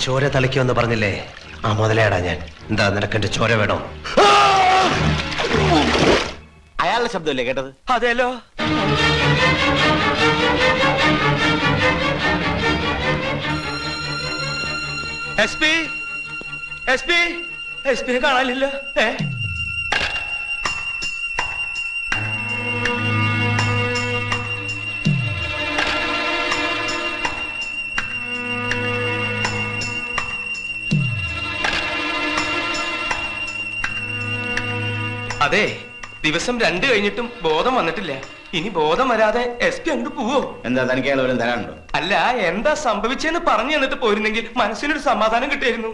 ചോര തളിക്കുമെന്ന് പറഞ്ഞില്ലേ? ആ മുതലേടാ ഞാൻ. എന്താ നിനക്കെന്റെ ചോര വേണോ? അയാളുടെ ശബ്ദമല്ലേ കേട്ടത്? അതെല്ലോ. എസ് പി കാണാനില്ല. അതെ, ദിവസം 2 കഴിഞ്ഞിട്ടും ബോധം വന്നിട്ടില്ല. ഇനി ബോധം വരാതെ എസ് പി അങ്ങോട്ട് പോവോ? എന്താ തനിക്ക് അയാൾ വരും തരാനുണ്ടോ? അല്ല, എന്താ സംഭവിച്ചെന്ന് പറഞ്ഞു തന്നിട്ട് പോയിരുന്നെങ്കിൽ മനസ്സിനൊരു സമാധാനം കിട്ടിയിരുന്നു.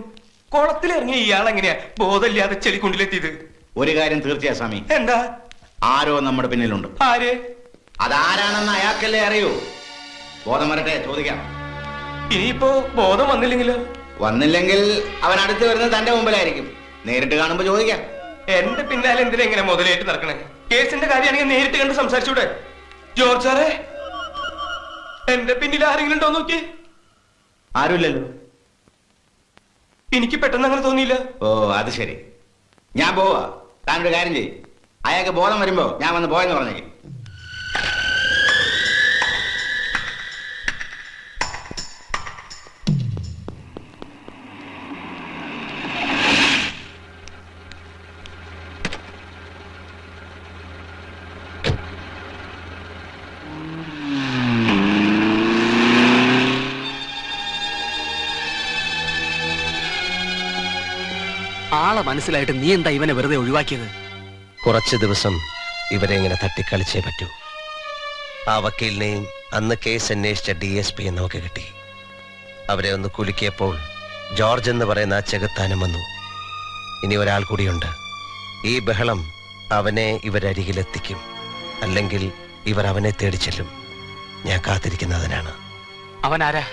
കുളത്തിലിറങ്ങിയ ഇയാൾ എങ്ങനെയാ ബോധമില്ലാതെ ചെളിക്കുണ്ടിലെത്തിയത്? ഒരു കാര്യം തീർച്ചയാ സ്വാമി. എന്താ? ആരോ നമ്മുടെ പിന്നിലുണ്ട്. ആര്? അതാരാണെന്ന് അയാൾക്കല്ലേ അറിയൂ. ബോധം വരട്ടെ, ചോദിക്കാം. ഇനിയിപ്പോ ബോധം വന്നില്ലെങ്കിലോ? വന്നില്ലെങ്കിൽ അവൻ അടുത്ത് വരുന്നത് തന്റെ മുമ്പിലായിരിക്കും. നേരിട്ട് കാണുമ്പോ ചോദിക്കാം. എന്റെ പിന്നാലെ എന്തിനാ ഇങ്ങനെ മുതലായിട്ട് നടക്കണേ? കേസിന്റെ കാര്യമാണെങ്കിൽ നേരിട്ട് കണ്ട് സംസാരിച്ചൂടെ? ജോർജ് സാറേ, എന്റെ പിന്നിൽ ആരെങ്കിലും ഉണ്ടോ നോക്കി. ആരുമില്ലല്ലോ. എനിക്ക് പെട്ടെന്ന് അങ്ങനെ തോന്നിയില്ല. ഓ, അത് ശരി. ഞാൻ പോവാ. താനൊരു കാര്യം ചെയ്യും. അയാൾക്ക് ബോധം വരുമ്പോ ഞാൻ വന്ന് പോയെന്ന് പറഞ്ഞേക്കും. ആളെ മനസ്സിലായിട്ട് നീ എന്താ ഇവനെ വെറുതെ ഒഴിവാക്കിയത്? കുറച്ച് ദിവസം ഇവരെ ഇങ്ങനെ തട്ടിക്കളിച്ചേ പറ്റൂ. ആ വക്കീലിനെയും അന്ന് കേസ് അന്വേഷിച്ച DSP നമുക്ക് കിട്ടി. അവരെ ഒന്ന് കുലുക്കിയപ്പോൾ ജോർജ് എന്ന് പറയുന്ന ആ ചെകുത്താനും വന്നു. ഇനി ഒരാൾ കൂടിയുണ്ട്. ഈ ബഹളം അവനെ ഇവരരികിലെത്തിക്കും. അല്ലെങ്കിൽ ഇവർ അവനെ തേടി ചെല്ലും. ഞാൻ കാത്തിരിക്കുന്നതിനാണ്. അവനാരാ?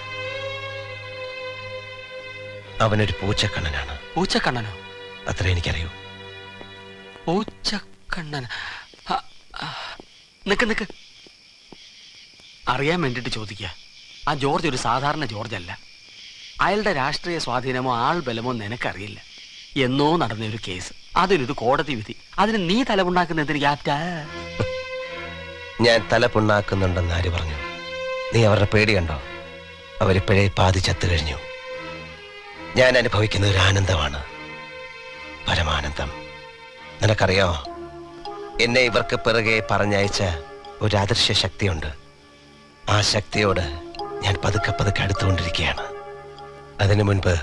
അവനൊരു പൂച്ചക്കണ്ണനാണ്. പൂച്ചക്കണ്ണനോ? അത്ര എനിക്കറിയൂ. പൂച്ചക്കണ്ണൻ. നിക്ക് അറിയാൻ വേണ്ടിട്ട് ചോദിക്കുക. ആ ജോർജ് ഒരു സാധാരണ ജോർജ് അല്ല. അയാളുടെ രാഷ്ട്രീയ സ്വാധീനമോ ആൾബലമോ നിനക്കറിയില്ല. എന്നോ നടന്ന ഒരു കേസ്, അതിനൊരു കോടതി വിധി. അതിന് നീ തലമുണ്ടാക്കുന്നതിന് ക്യാപ്റ്റാ? ഞാൻ തലപുണ്ണാക്കുന്നുണ്ടെന്ന് ആര് പറഞ്ഞു? നീ അവരുടെ പേടി കണ്ടോ? അവരിപ്പോഴേ പാതി ചത്തു കഴിഞ്ഞു. ഞാൻ അനുഭവിക്കുന്ന ഒരു ആനന്ദമാണ്, പരമാനന്ദം. നിനക്കറിയാമോ, എന്നെ ഇവർക്ക് പിറകെ പറഞ്ഞയച്ച ഒരു അദൃശ്യ ശക്തിയുണ്ട്. ആ ശക്തിയോട് ഞാൻ പതുക്കെ പതുക്കെ അടുത്തുകൊണ്ടിരിക്കുകയാണ്. അതിനു മുൻപ്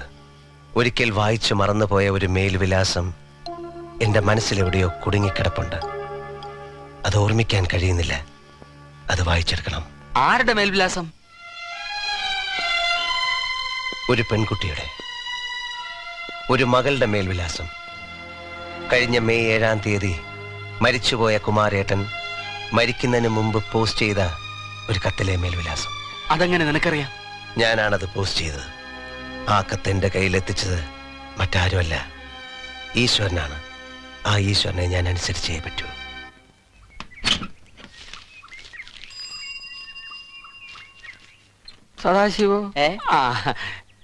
ഒരിക്കൽ വായിച്ചു മറന്നുപോയ ഒരു മേൽവിലാസം എൻ്റെ മനസ്സിലെവിടെയോ കുടുങ്ങിക്കിടപ്പുണ്ട്. അത് ഓർമ്മിക്കാൻ കഴിയുന്നില്ല. അത് വായിച്ചെടുക്കണം. ആരുടെ മേൽവിലാസം? ഒരു പെൺകുട്ടിയുടെ, ഒരു മകളുടെ മേൽവിലാസം. കഴിഞ്ഞ മെയ് 7-ാം തീയതി മരിച്ചുപോയ കുമാരേട്ടൻ മരിക്കുന്നതിന് മുമ്പ് പോസ്റ്റ് ചെയ്ത ഒരു കത്തിലെ മേൽവിലാസം. അതെങ്ങനെ നിനക്കറിയാം? ഞാനാണത് പോസ്റ്റ് ചെയ്തത്. ആ കത്ത് എൻ്റെ കയ്യിലെത്തിച്ചത് മറ്റാരുമല്ല, ഈശ്വരനാണ്. ആ ഈശ്വരനെ ഞാൻ അനുസരിച്ചേ പറ്റൂ. സദാശിവോ?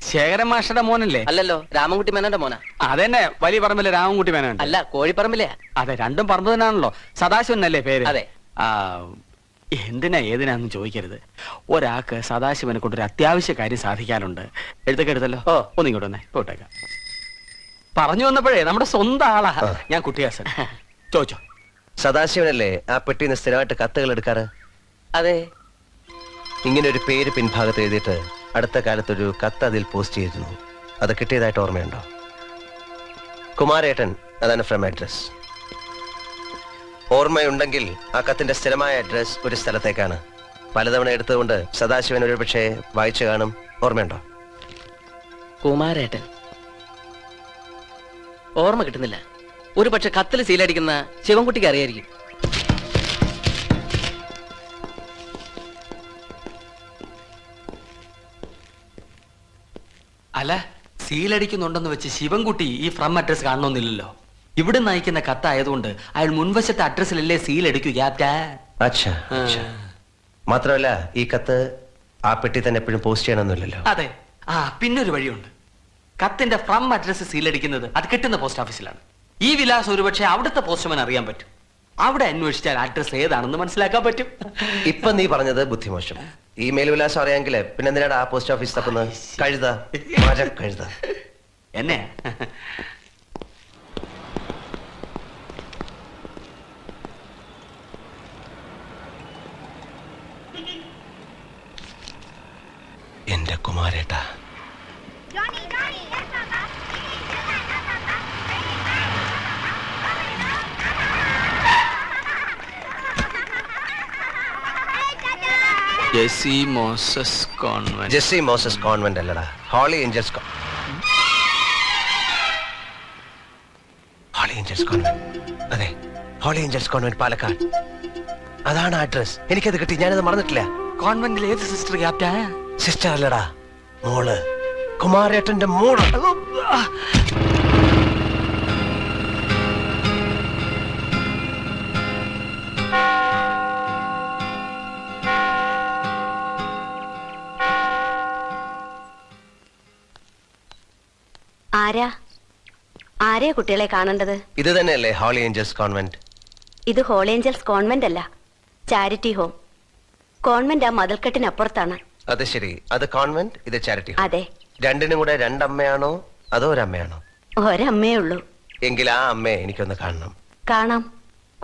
ശേഖരൻ മാഷ്ടയുടെ മോനല്ലേ? അല്ലല്ലോ, രാമൻകുട്ടി മേനോന്റെ മോനാ. അതെന്നെ, വലിയ പറമ്പിലെ രാമൻകുട്ടി മേനോൻ. അല്ല, കോഴിപ്പറമ്പിലെ. അതെ, രണ്ടും പറമ്പ് തന്നെയാണല്ലോ. സദാശിവനല്ലേ പേര്? അതെ. എന്തിനാ ഏതിനാന്ന് ചോദിക്കരുത്. ഒരാൾക്ക് സദാശിവനെ കൊണ്ടൊരു അത്യാവശ്യ കാര്യം സാധിക്കാനുണ്ട്. എഴുത്തൊക്കെ എടുത്തല്ലോ. ഒന്നിങ്ങോട്ട് വന്നേ, പോട്ടേക്കാം. പറഞ്ഞു വന്നപ്പോഴേ നമ്മുടെ സ്വന്തം ആളാ. ഞാൻ കുട്ടിയാസൻ. ചോദിച്ചോ. സദാശിവനല്ലേ ആ പെട്ടിന്ന് സ്ഥിരമായിട്ട് കത്തുകൾ എടുക്കാറ്? അതെ. ഇങ്ങനെ ഒരു പേര് പിൻഭാഗത്ത് എഴുതിയിട്ട് അടുത്ത കാലത്തൊരു കത്ത് അതിൽ പോസ്റ്റ് ചെയ്തിരുന്നു. അത് കിട്ടിയതായിട്ട് ഓർമ്മയുണ്ടോ? കുമാരേട്ടൻ, അതാണ് ഫ്രം അഡ്രസ്. ഓർമ്മയുണ്ടെങ്കിൽ ആ കത്തിന്റെ സ്ഥിരമായ അഡ്രസ് ഒരു സ്ഥലത്തേക്കാണ്. പലതവണ എടുത്തുകൊണ്ട് സദാശിവൻ ഒരു പക്ഷേ വായിച്ചു കാണും. ഓർമ്മയുണ്ടോ? കുമാരേട്ടൻ ഓർമ്മ കിട്ടുന്നില്ല. ഒരു പക്ഷെ കത്തിൽ സീലടിക്കുന്ന ശിവൻകുട്ടിക്ക് അറിയായിരിക്കും. അല്ല, സീലടിക്കുന്നുണ്ടെന്ന് വെച്ച് ശിവൻകുട്ടി ഈ ഫ്രം അഡ്രസ് കാണണമെന്നില്ലല്ലോ. ഇവിടെ നയിക്കുന്ന കത്തായതുകൊണ്ട് അയാൾ മുൻവശത്തെ അഡ്രസ്സിലല്ലേ സീലടിക്കൂ ക്യാപ്റ്റാ. അച്ഛാ, മാത്രമല്ല ഈ കത്ത് ആ പെട്ടി തന്നെ എപ്പോഴും പോസ്റ്റ് ചെയ്യണമെന്നില്ലല്ലോ. അതെ. പിന്നൊരു വഴിയുണ്ട്. കത്തിന്റെ ഫ്രം അഡ്രസ് സീലടിക്കുന്നത് അത് കിട്ടുന്ന പോസ്റ്റ് ഓഫീസിലാണ്. ഈ വിലാസം ഒരുപക്ഷെ അവിടുത്തെ പോസ്റ്റ്മാൻ അറിയാൻ പറ്റും. അവിടെ അന്വേഷിച്ചാൽ അഡ്രസ് ഏതാണെന്ന് മനസ്സിലാക്കാൻ പറ്റും. ഇപ്പൊ നീ പറഞ്ഞത് ബുദ്ധിമോശം. ഇമെയിൽ വിലാസം അറിയാമെങ്കിൽ പിന്നെ എന്തിനാണ് ആ പോസ്റ്റ് ഓഫീസ് തപ്പുന്നത്? കഴുത എന്നെ എന്റെ കുമാരേട്ടാ, Jessie Moses convent. Jessie Moses convent അല്ലടാ, ഹോളി ഏഞ്ചൽസ് കോൺവെന്റ്. അതെ, ഹോളി ഏഞ്ചൽസ് കോൺവെന്റ്, പാലക്കാട്. അതാണ് അഡ്രസ്. എനിക്കത് കിട്ടി, ഞാനത് മറന്നിട്ടില്ല. കോൺവെന്റിൽ ഏത് സിസ്റ്റർ ക്യാപ്റ്റാ? സിസ്റ്റർ അല്ലടാ, മോള്, കുമാരേട്ടന്റെ മോള്. ആരെയാ കുട്ടികളെ കാണേണ്ടത്? ഇത് തന്നെയല്ലേ ഹോളി ഏഞ്ചൽസ് കോൺവെന്റ്? ഇത് ഹോളി ഏഞ്ചൽസ് കോൺവെന്റ് അല്ല, ചാരിറ്റി ഹോം. കോൺവെന്റ് ആ മതിൽക്കെട്ടിനപ്പുറത്താണ്. അത് ശരി, അത് കോൺവെന്റ്, ഇത് ചാരിറ്റി ഹോം. അതെ. രണ്ടിനും കൂടെ രണ്ടമ്മയാണോ അതോ ഒരമ്മയാണോ? ഒരമ്മേ ഉള്ളൂ. എങ്കിൽ ആ അമ്മയെ എനിക്കൊന്ന് കാണണം. കാണാം.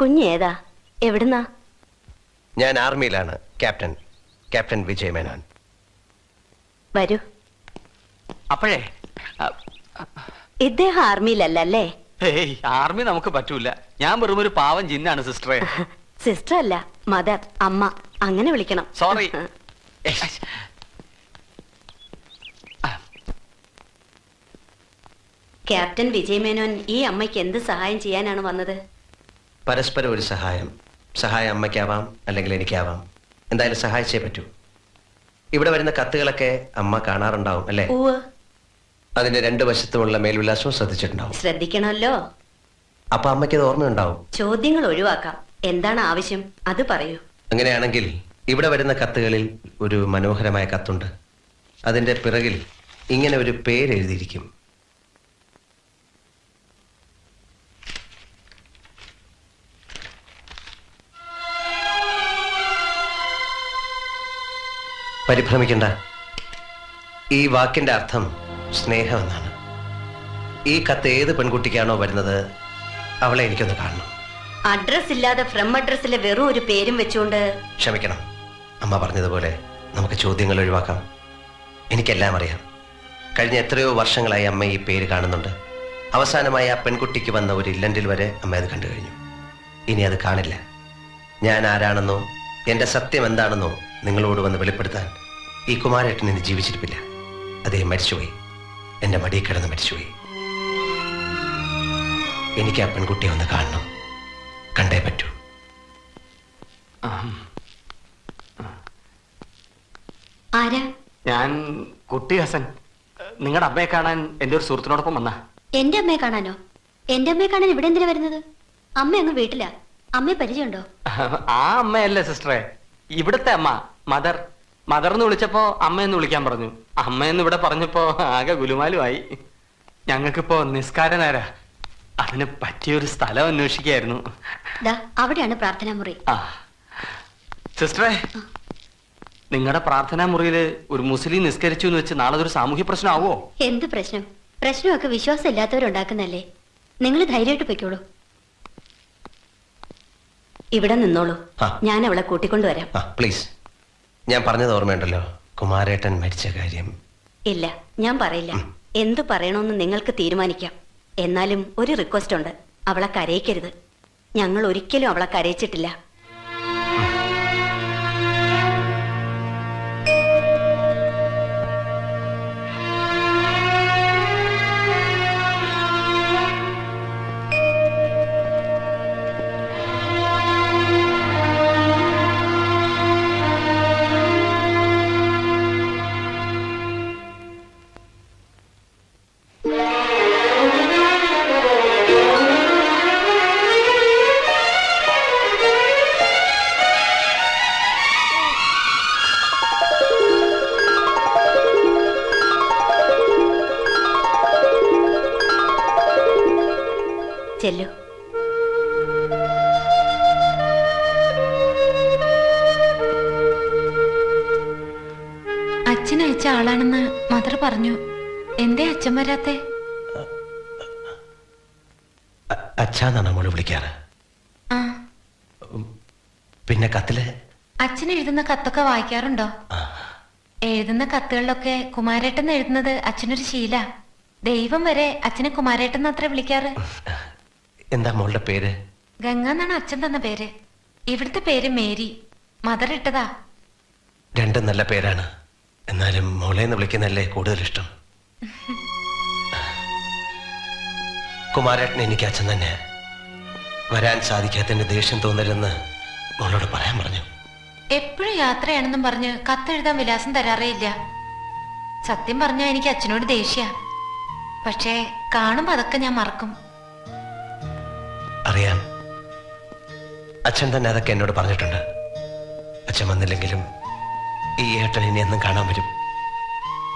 കുഞ്ഞേതാ? എവിടുന്നാ? ഞാൻ ആർമിയിലാണ്, ക്യാപ്റ്റൻ വിജയ് മേനോൻ. വരൂ. അപ്പോഴേ ഇദ്ദേഹം ആർമിയിലല്ലേ? ഏയ്, ആർമി നമുക്ക് പറ്റൂല. ഞാൻ വെറും ഒരു പാവം ജിന്നാണ് സിസ്റ്ററെ. സിസ്റ്റർ അല്ല, മദർ, അമ്മ, അങ്ങനെ വിളിക്കണം. സോറി. ക്യാപ്റ്റൻ വിജയ് മേനോൻ ഈ അമ്മയ്ക്ക് എന്ത് സഹായം ചെയ്യാനാണ് വന്നത്? പരസ്പരം ഒരു സഹായം അമ്മയ്ക്കാവാം, അല്ലെങ്കിൽ എനിക്കാവാം. എന്തായാലും സഹായിച്ചേ പറ്റൂ. ഇവിടെ വരുന്ന കത്തുകളൊക്കെ അമ്മ കാണാറുണ്ടാവും അല്ലേ? അതിന്റെ രണ്ടു വശത്തുമുള്ള മേൽവിലാസവും ശ്രദ്ധിച്ചിട്ടുണ്ടാവും. ശ്രദ്ധിക്കണമല്ലോ. അപ്പൊ അമ്മയ്ക്ക് അത് ഓർമ്മയുണ്ടാവും. ചോദ്യങ്ങൾ ഒഴിവാക്കാം. എന്താണ് ആവശ്യം അത് പറയൂ. അങ്ങനെയാണെങ്കിൽ ഇവിടെ വരുന്ന കത്തുകളിൽ ഒരു മനോഹരമായ കത്തുണ്ട്. അതിന്റെ പിറകിൽ ഇങ്ങനെ ഒരു പേര് എഴുതിയിരിക്കും. പരിഭ്രമിക്കണ്ട. ഈ വാക്കിന്റെ അർത്ഥം സ്നേഹം എന്നാണ്. ഈ കത്ത് ഏത് പെൺകുട്ടിക്കാണോ വരുന്നത് അവളെ എനിക്കൊന്ന് കാണണം. അഡ്രസ് ഇല്ലാതെ ഫ്രം അഡ്രസ്സിലെ വെറും ഒരു പേരും വെച്ചുകൊണ്ട്. ക്ഷമിക്കണം, അമ്മ പറഞ്ഞതുപോലെ നമുക്ക് ചോദ്യങ്ങൾ ഒഴിവാക്കാം. എനിക്കെല്ലാം അറിയാം. കഴിഞ്ഞ എത്രയോ വർഷങ്ങളായി അമ്മ ഈ പേര് കാണുന്നുണ്ട്. അവസാനമായി ആ പെൺകുട്ടിക്ക് വന്ന ഒരു ഇല്ലന്റിൽ വരെ അമ്മ അത് കണ്ടു കഴിഞ്ഞു. ഇനി അത് കാണില്ല. ഞാൻ ആരാണെന്നോ എന്റെ സത്യം എന്താണെന്നോ നിങ്ങളോട് വന്ന് വെളിപ്പെടുത്താൻ ഈ കുമാരേട്ടൻ ഇന്ന് ജീവിച്ചിരിപ്പില്ല. അദ്ദേഹം മരിച്ചുപോയി. എന്റെ മടിയിൽ കിടന്ന് മരിച്ചുപോയി. എനിക്ക് ആ പെൺകുട്ടിയെ ഒന്ന് കാണണം. കണ്ടേ പറ്റൂ. ആരാ? ഞാൻ കുട്ടി ഹസൻ. നിങ്ങളുടെ അമ്മയെ കാണാൻ എന്റെ ഒരു സുഹൃത്തിനോടൊപ്പം വന്നാ. എന്റെ അമ്മയെ കാണാനോ? എന്റെ അമ്മയെ കാണാൻ ഇവിടെ എന്തിനാ വരുന്നത്? അമ്മ അങ്ങ് വീട്ടിലാ. അമ്മയെ പരിചയമുണ്ടോ? ആ അമ്മയല്ലേ സിസ്റ്ററെ, ഇവിടുത്തെ അമ്മ. മദർ എന്ന് വിളിച്ചപ്പോ അമ്മയെന്ന് വിളിക്കാൻ പറഞ്ഞു. അമ്മയെന്ന് ഇവിടെ പറഞ്ഞപ്പോ ആകെ ഗുലുമാലുമായി. ഞങ്ങൾക്കിപ്പോ നിസ്കാര നേര. അതിന് പറ്റിയൊരു സ്ഥലം അന്വേഷിക്കായിരുന്നു. അവിടെയാണ് പ്രാർത്ഥനാ മുറി. ആ സിസ്റ്ററെ, നിങ്ങളുടെ പ്രാർത്ഥനാ മുറിയില് ഒരു മുസ്ലിം നിസ്കരിച്ചു എന്ന് വെച്ച് നാളെ ഒരു സാമൂഹ്യ പ്രശ്നമാവോ? എന്ത് പ്രശ്നം? പ്രശ്നമൊക്കെ വിശ്വാസം ഇല്ലാത്തവരുണ്ടാക്കുന്നല്ലേ. നിങ്ങൾ ധൈര്യമായിട്ട് പൊയ്ക്കോളൂ. ഇവിടെ നിന്നോളൂ, ഞാൻ അവളെ കൂട്ടിക്കൊണ്ടുവരാം. പ്ലീസ്. ഞാൻ പറഞ്ഞത് ഓർമ്മയുണ്ടല്ലോ, കുമാരേട്ടൻ മരിച്ച കാര്യം. ഇല്ല, ഞാൻ പറയില്ല. എന്തു പറയണമെന്ന് നിങ്ങൾക്ക് തീരുമാനിക്കാം. എന്നാലും ഒരു റിക്വസ്റ്റ് ഉണ്ട്. അവളെ കരയിക്കരുത്. ഞങ്ങൾ ഒരിക്കലും അവളെ കരയിച്ചിട്ടില്ല. ചെല്ലു. അച്ഛൻ അയച്ച ആളാണെന്ന് മദർ പറഞ്ഞു. എന്തേ അച്ഛൻ വരാത്തെ? അച്ഛാന്നാണ് മോള് വിളിക്കാറ്. ആ, പിന്നെ കത്തില് അച്ഛൻ എഴുതുന്ന കത്തൊക്കെ വായിക്കാറുണ്ടോ? എഴുതുന്ന കത്തുകളിലൊക്കെ കുമാരേട്ടൻ എഴുതുന്നത് അച്ഛനൊരു ശീല. ദൈവം വരെ അച്ഛനെ കുമാരേട്ടൻ അത്ര വിളിക്കാറ്. എന്താ മോളുടെ പേര്? ഗംഗ എന്നാണ് അച്ഛൻ തന്ന പേര്. ഇവിടുത്തെ പേര് മേരി. മദർ ഇട്ടതാ. രണ്ടും നല്ല പേരാണ്. എന്നാലും മോളേന്ന് വിളിക്കുന്നല്ലേ കൂടുതൽ ഇഷ്ടം. കുമാരേട്ടൻ എനിക്ക് അച്ഛൻ തന്നെ. വരാൻ സാധിക്കാത്തതിന്റെ ദേഷ്യം തോന്നരുതെന്ന് മോളോട് പറയാൻ പറഞ്ഞു. എപ്പോഴും യാത്രയാണെന്നും പറഞ്ഞ് കത്തെഴുതാൻ വിലാസം തരാറേ ഇല്ല. സത്യം പറഞ്ഞാൽ എനിക്ക് അച്ഛനോട് ദേഷ്യ. പക്ഷേ കാണുമ്പോ അതൊക്കെ ഞാൻ മറക്കും. അറിയാം, അച്ഛൻ തന്നെ അതൊക്കെ എന്നോട് പറഞ്ഞിട്ടുണ്ട്. അച്ഛൻ വന്നില്ലെങ്കിലും ഈ ഏട്ടൻ ഇനി എന്നും കാണാൻ വരും.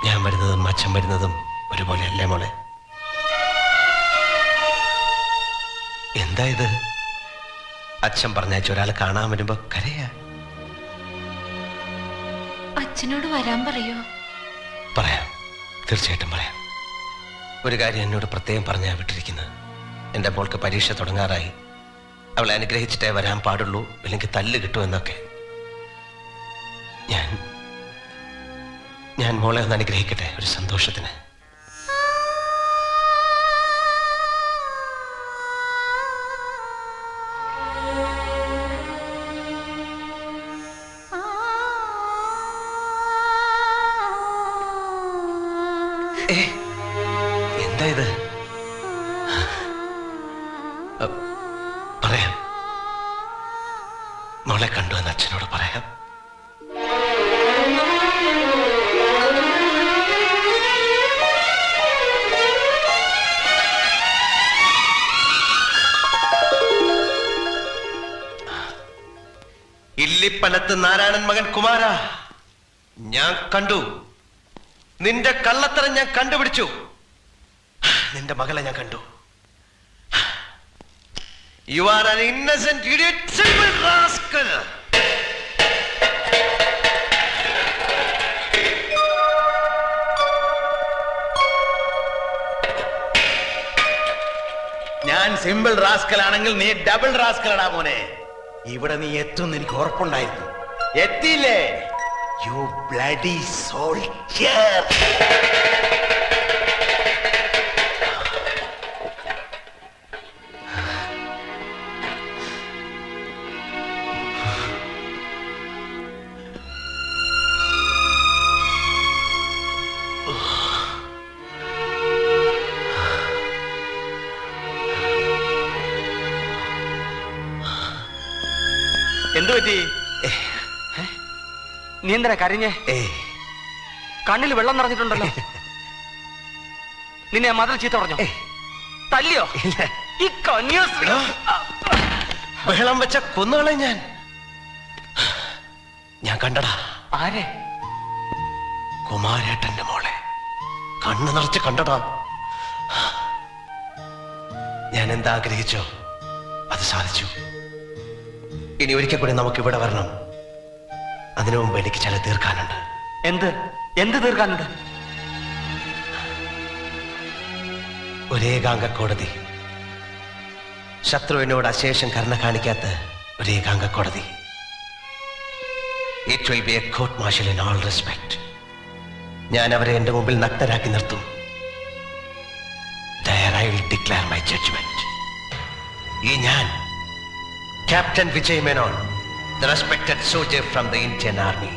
ഞാൻ വരുന്നതും അച്ഛൻ വരുന്നതും ഒരുപോലെ അല്ലേ മോളെ? എന്താ ഇത്? അച്ഛൻ പറഞ്ഞയച്ച ഒരാൾ കാണാൻ വരുമ്പോ കരയാ. അച്ഛനോട് വരാൻ പറയോ? പറയാം, തീർച്ചയായിട്ടും പറയാം. ഒരു കാര്യം എന്നോട് പ്രത്യേകം പറഞ്ഞാ വിട്ടിരിക്കുന്നത്. എന്റെ മോൾക്ക് പരീക്ഷ തുടങ്ങാറായി. അവളെ അനുഗ്രഹിച്ചിട്ടേ വരാൻ പാടുള്ളൂ, ഇല്ലെങ്കിൽ തല്ല് കിട്ടുമെന്നൊക്കെ. ഞാൻ മോളെ ഒന്ന് അനുഗ്രഹിക്കട്ടെ ഒരു സന്തോഷത്തിന്. എന്താ ഇത്? പറയാം, മോളെ കണ്ടു എന്ന് അച്ഛനോട് പറയാം. ഇല്ലിപ്പനത്ത് നാരായണൻ മകൻ കുമാര, ഞാൻ കണ്ടു. നിന്റെ കള്ളത്തരം ഞാൻ കണ്ടുപിടിച്ചു. നിന്റെ മകളെ ഞാൻ കണ്ടു. You are an innocent idiot, simple rascal. ഞാൻ സിമ്പിൾ റാസ്കൽ ആണെങ്കിൽ നീ ഡബിൾ റാസ്കലാടാ മോനെ. ഇവിടെ നീ എത്തുമെന്ന് എനിക്ക് ഉറപ്പുണ്ടായിരുന്നു. എത്തിയില്ലേ? You bloody soldier. എന്തു പറ്റി? നീ എന്തിനാ കരഞ്ഞേ? കണ്ണിൽ വെള്ളം നിറഞ്ഞിട്ടുണ്ടല്ലോ. നിന്നെ മദർ ചീത്ത പറഞ്ഞോ? തല്ലിയോ? ഈ കന്യാസ്ത്രീ ബഹളം വെച്ച കൊന്നുകളെ ഞാൻ കണ്ടടാ. ആരെ? കുമാരേട്ടന്റെ മോളെ കണ്ണു നിറച്ച് കണ്ടടാ. ഞാൻ എന്താ ആഗ്രഹിച്ചോ അത് സാധിച്ചു. ഇനി ഒരിക്കൽ കൂടി നമുക്ക് ഇവിടെ വരണം. അതിനു മുമ്പ് എനിക്ക് ചില തീർക്കാനുണ്ട്. എന്ത് തീർക്കാനുണ്ട്? ഒരേകാംഗ കോടതി. ശത്രുവിനോട് അശേഷം കരുണ കാണിക്കാത്ത ഒരേകാംഗ കോടതി. It will be a court martial in all respect. ഞാൻ അവരെ എന്റെ മുമ്പിൽ നഗ്നരാക്കി നിർത്തും. There I will declare my judgment. ഈ ഞാൻ Captain Vijay Menon, the respected soldier from the Indian Army.